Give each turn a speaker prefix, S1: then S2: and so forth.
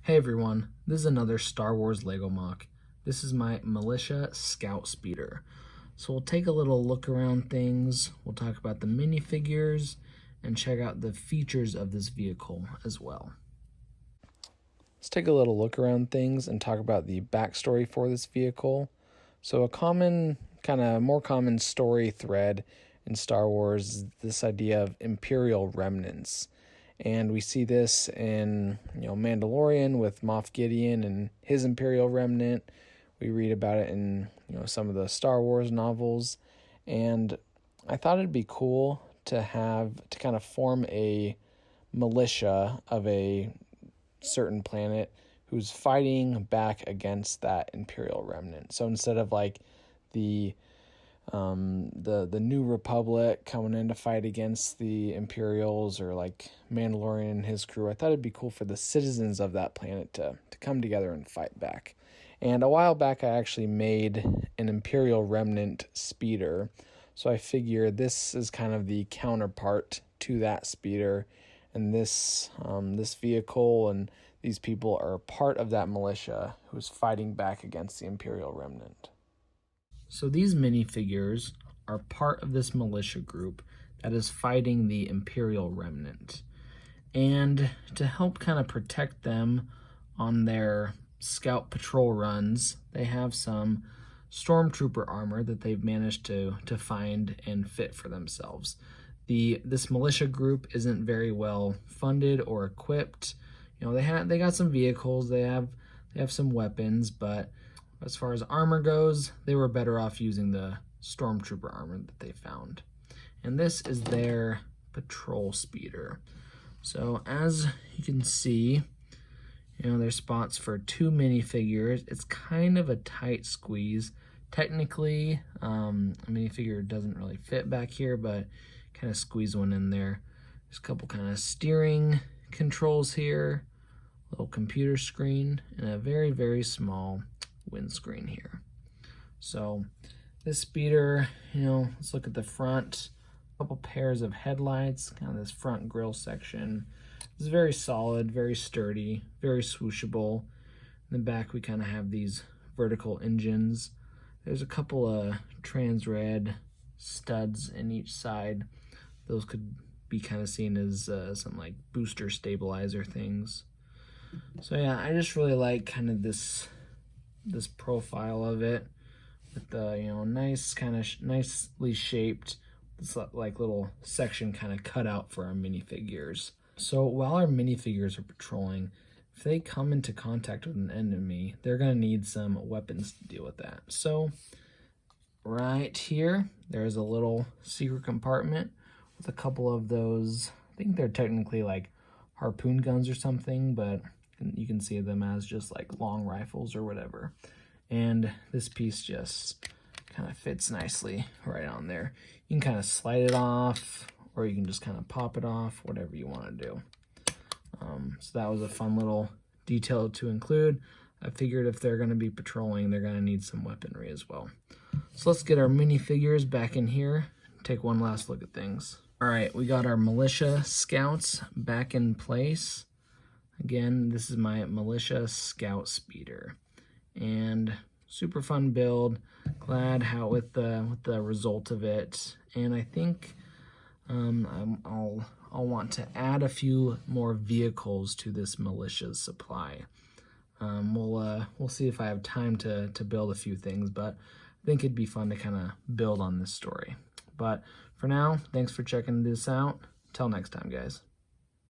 S1: Hey everyone, this is another Star Wars Lego MOC. This is my Militia Scout Speeder. So we'll take a little look around things, we'll talk about the minifigures, and check out the features of this vehicle as well. Let's take a little look around things and talk about the backstory for this vehicle. So a more common story thread in Star Wars is this idea of Imperial remnants. And we see this in, Mandalorian with Moff Gideon and his Imperial remnant. We read about it in, some of the Star Wars novels. And I thought it'd be cool to kind of form a militia of a certain planet who's fighting back against that Imperial remnant. So instead of like the New Republic coming in to fight against the Imperials or like Mandalorian and his crew, I thought it'd be cool for the citizens of that planet to come together and fight back. And a while back, I actually made an Imperial Remnant speeder, so I figure this is kind of the counterpart to that speeder, and this vehicle and these people are part of that militia who's fighting back against the Imperial Remnant. So these minifigures are part of this militia group that is fighting the Imperial Remnant. And to help kind of protect them on their scout patrol runs, they have some stormtrooper armor that they've managed to find and fit for themselves. This militia group isn't very well funded or equipped. They got some vehicles, they have some weapons, but as far as armor goes, they were better off using the stormtrooper armor that they found. And this is their patrol speeder. So as you can see, there's spots for 2 minifigures. It's kind of a tight squeeze. Technically, a minifigure doesn't really fit back here, but kind of squeeze one in there. There's a couple kind of steering controls here, little computer screen, and a very, very small windscreen here. So this speeder, let's look at the front. A couple pairs of headlights, kind of this front grille section. It's very solid, very sturdy, very swooshable. In the back, we kind of have these vertical engines. There's a couple of trans red studs in each side. Those could be kind of seen as some like booster stabilizer things. So yeah, I just really like kind of this profile of it with the nicely shaped this like little section kind of cut out for our minifigures. So while our minifigures are patrolling, if they come into contact with an enemy, they're going to need some weapons to deal with that. So right here, there's a little secret compartment with a couple of those, I think they're technically like harpoon guns or something, but you can see them as just like long rifles or whatever. And this piece just kind of fits nicely right on there. You can kind of slide it off, or you can just kind of pop it off, whatever you want to do. So that was a fun little detail to include. I figured if they're going to be patrolling, they're going to need some weaponry as well. So let's get our minifigures back in here, take one last look at things. All right, we got our militia scouts back in place. Again, this is my Militia Scout Speeder, and super fun build. Glad with the result of it, and I think I'll want to add a few more vehicles to this militia's supply. We'll see if I have time to build a few things, but I think it'd be fun to kind of build on this story. But for now, thanks for checking this out. Till next time, guys.